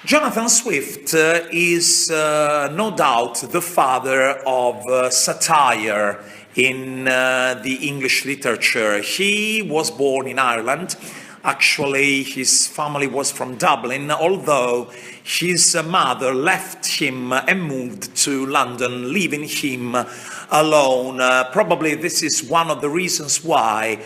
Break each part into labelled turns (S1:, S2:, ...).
S1: Jonathan Swift is no doubt the father of satire in the English literature. He was born in Ireland. Actually, his family was from Dublin, although his mother left him and moved to London, leaving him alone. Probably this is one of the reasons why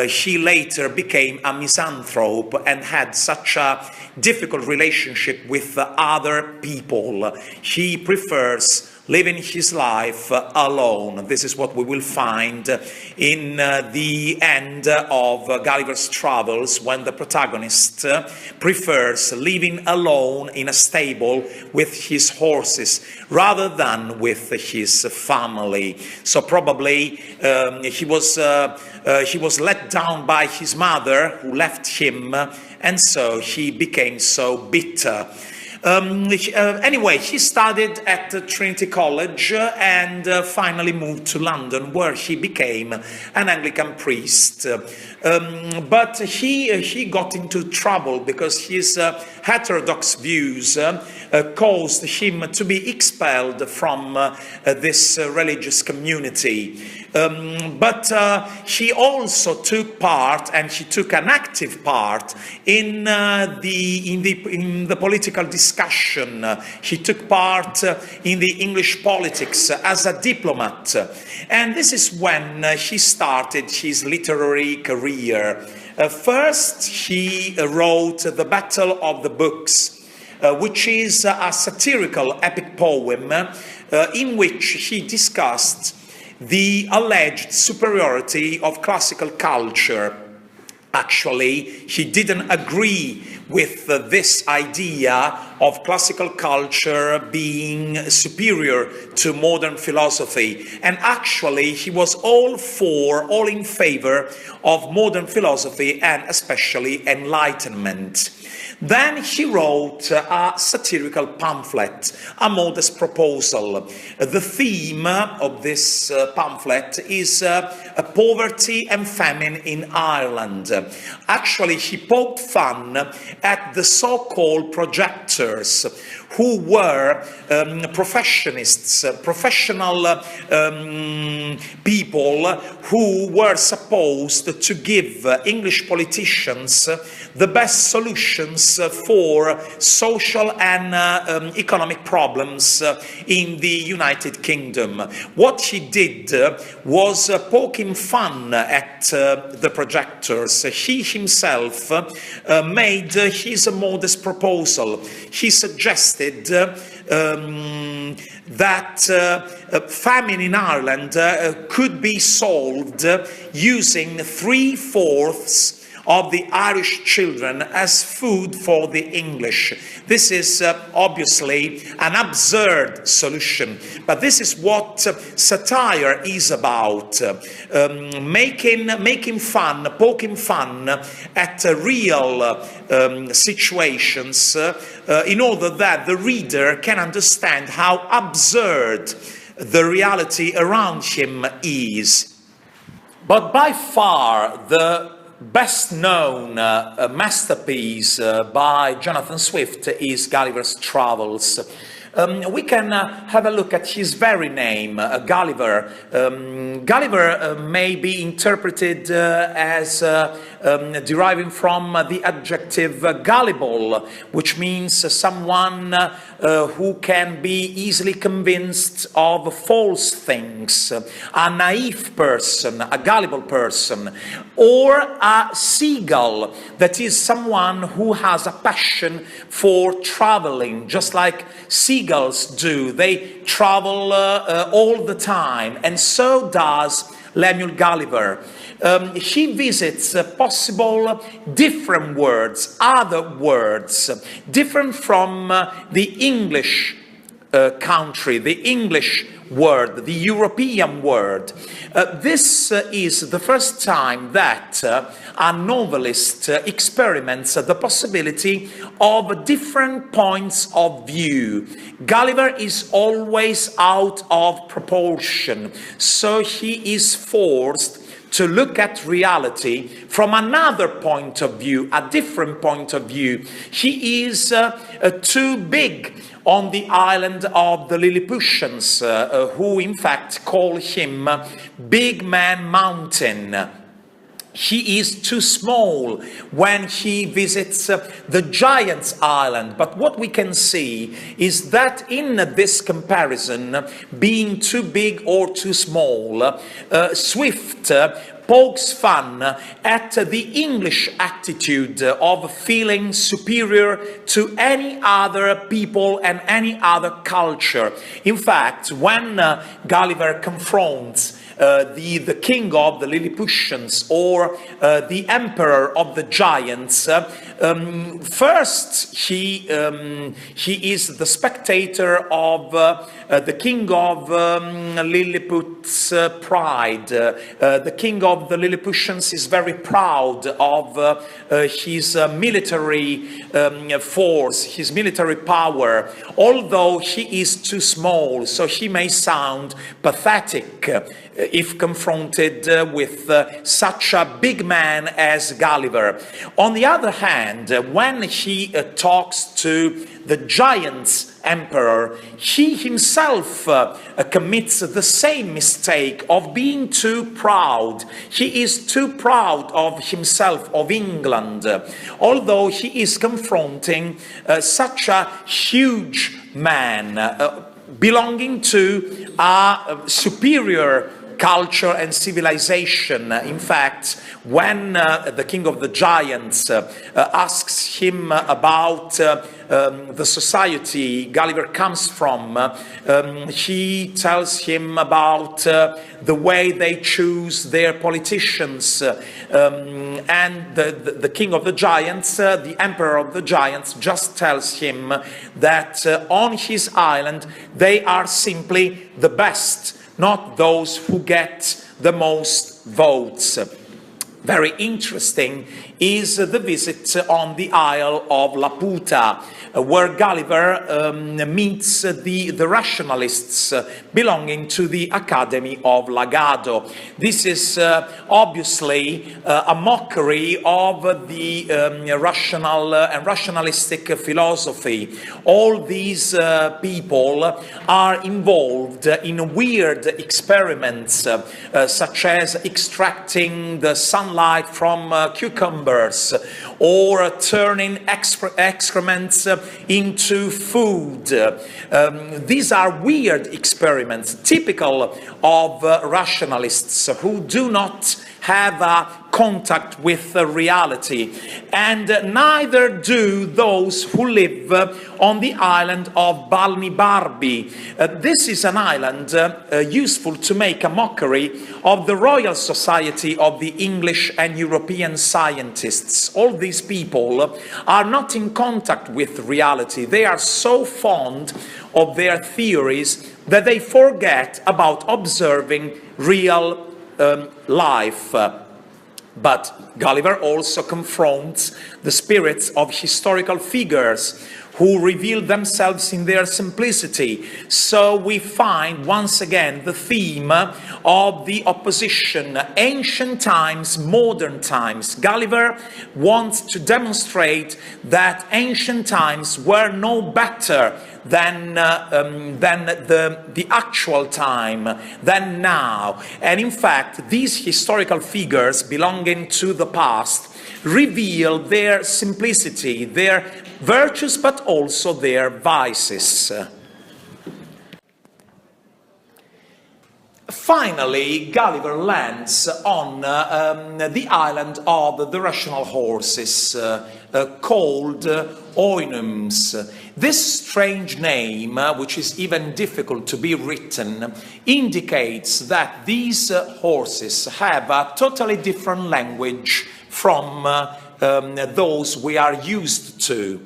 S1: he later became a misanthrope and had such a difficult relationship with other people. He prefers living his life alone. This is what we will find in the end of Gulliver's Travels, when the protagonist prefers living alone in a stable with his horses rather than with his family. So probably he was let down by his mother, who left him, and so he became so bitter. Anyway, he studied at Trinity College and finally moved to London, where he became an Anglican priest. But he got into trouble because his heterodox views caused him to be expelled from this religious community. But he also took part, and he took an active part in the political discussion. He took part in the English politics as a diplomat, and this is when he started his literary career. First, he wrote The Battle of the Books, which is a satirical epic poem in which he discussed the alleged superiority of classical culture. Actually, he didn't agree with this idea of classical culture being superior to modern philosophy. And actually, he was all in favor of modern philosophy and especially Enlightenment. Then he wrote a satirical pamphlet, A Modest Proposal. The theme of this pamphlet is poverty and famine in Ireland. Actually, he poked fun at the so-called projectors, who were professional people who were supposed to give English politicians the best solutions for social and economic problems in the United Kingdom. What he did was poking fun at the projectors. He himself made his modest proposal. He suggested that famine in Ireland could be solved using 3/4 of the Irish children as food for the English. This is obviously an absurd solution, but this is what satire is about, making fun, poking fun at real situations in order that the reader can understand how absurd the reality around him is. But by far the best known masterpiece by Jonathan Swift is Gulliver's Travels. We can have a look at his very name, Gulliver. Gulliver may be interpreted as deriving from the adjective gullible, which means someone who can be easily convinced of false things, a naive person, a gullible person, or a seagull, that is someone who has a passion for traveling, just like seagulls do. They travel all the time, and so does Lemuel Gulliver. He visits possible different words, other words, different from the English country, the English word, the European word. This is the first time that a novelist experiments the possibility of different points of view. Gulliver is always out of proportion, so he is forced to look at reality from another point of view, a different point of view. He is too big on the island of the Lilliputians, who in fact call him Big Man Mountain. He is too small when he visits the Giant's Island. But what we can see is that in this comparison, being too big or too small, Swift pokes fun at the English attitude of feeling superior to any other people and any other culture. In fact, when Gulliver confronts the king of the Lilliputians or the emperor of the giants, first he is the spectator of the king of Lilliput's pride. The king of the Lilliputians is very proud of his military force, his military power, although he is too small, so he may sound pathetic if confronted with such a big man as Gulliver. On the other hand, when he talks to the giant's emperor, he himself commits the same mistake of being too proud. He is too proud of himself, of England, although he is confronting such a huge man belonging to a superior culture and civilization. In fact, when the king of the giants asks him about the society Gulliver comes from, he tells him about the way they choose their politicians, and the king of the giants, the emperor of the giants, just tells him that on his island they are simply the best, not those who get the most votes. Very interesting is the visit on the Isle of Laputa, where Gulliver meets the rationalists belonging to the Academy of Lagado. This is obviously a mockery of the rational and rationalistic philosophy. All these people are involved in weird experiments, such as extracting the sunlight from cucumbers, or turning excrements into food. These are weird experiments, typical of rationalists who do not have a contact with reality, and neither do those who live on the island of Balnibarbi. This is an island useful to make a mockery of the Royal Society of the English and European scientists. All these people are not in contact with reality. They are so fond of their theories that they forget about observing real life. But Gulliver also confronts the spirits of historical figures who reveal themselves in their simplicity. So we find once again the theme of the opposition, ancient times, modern times. Gulliver wants to demonstrate that ancient times were no better than the actual time, than now. And in fact, these historical figures belonging to the past reveal their simplicity, their virtues, but also their vices. Finally, Gulliver lands on the island of the rational horses, called Oinums. This strange name, which is even difficult to be written, indicates that these horses have a totally different language from those we are used to.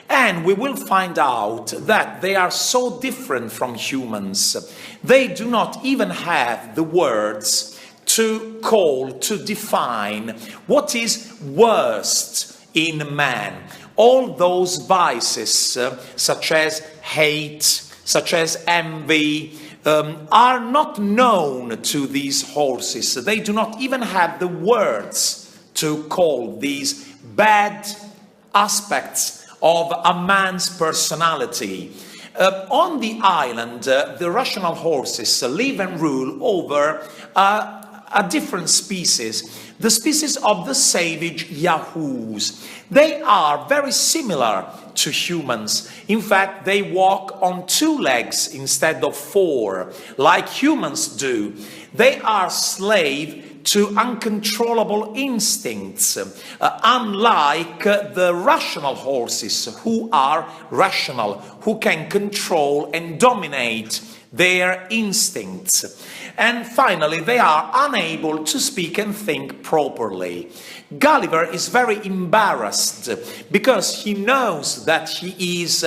S1: And we will find out that they are so different from humans. They do not even have the words to call, to define what is worst in man. All those vices, such as hate, such as envy, are not known to these horses. They do not even have the words to call these bad aspects of a man's personality. On the island, the rational horses live and rule over a different species, the species of the savage yahoos. They are very similar to humans. In fact, they walk on 2 legs instead of 4, like humans do. They are slave to uncontrollable instincts, unlike the rational horses, who are rational, who can control and dominate their instincts. And finally, they are unable to speak and think properly. Gulliver is very embarrassed because he knows that he is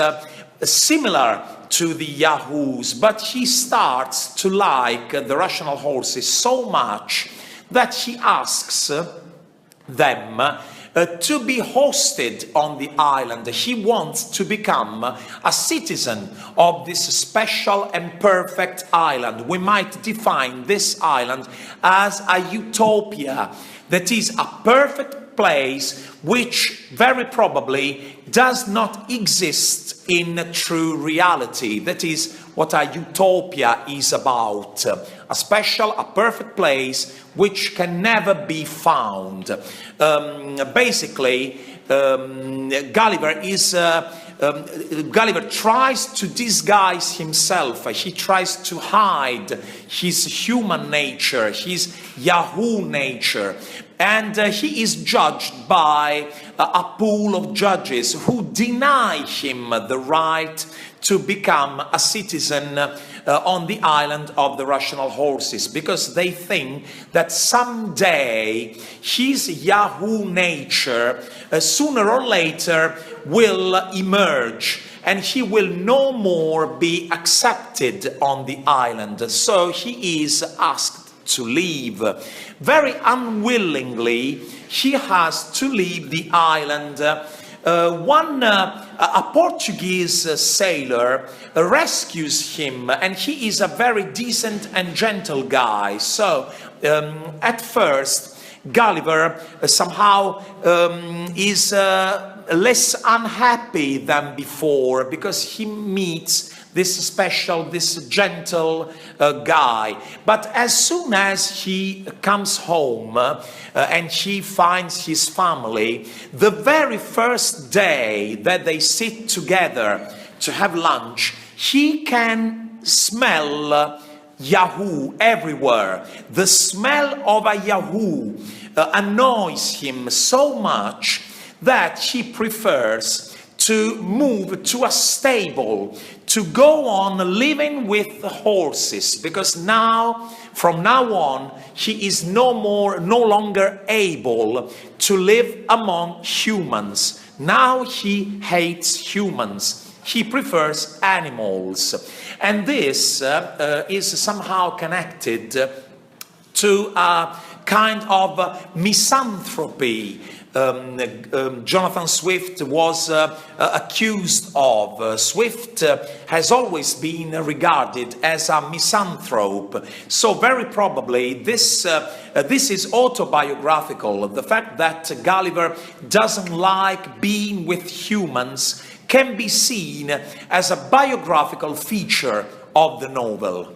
S1: similar to the yahoos, but he starts to like the rational horses so much that he asks them to be hosted on the island. He wants to become a citizen of this special and perfect island. We might define this island as a utopia, that is a perfect place which very probably does not exist in true reality. That is what a utopia is about. A special, a perfect place which can never be found. Basically, Gulliver tries to disguise himself. He tries to hide his human nature, his Yahoo nature. And he is judged by a pool of judges who deny him the right to become a citizen on the island of the rational horses, because they think that someday his Yahoo nature, sooner or later, will emerge and he will no more be accepted on the island. So he is asked to leave. Very unwillingly, he has to leave the island. A Portuguese sailor rescues him, and he is a very decent and gentle guy. So at first Gulliver somehow is less unhappy than before, because he meets this special, this gentle guy. But as soon as he comes home and he finds his family, the very first day that they sit together to have lunch, he can smell Yahoo everywhere. The smell of a Yahoo annoys him so much that he prefers to move to a stable, to go on living with the horses, because now, from now on, he is no longer able to live among humans. Now he hates humans. He prefers animals. And this is somehow connected to a kind of misanthropy Jonathan Swift was accused of. Swift has always been regarded as a misanthrope. So very probably this is autobiographical. The fact that Gulliver doesn't like being with humans can be seen as a biographical feature of the novel.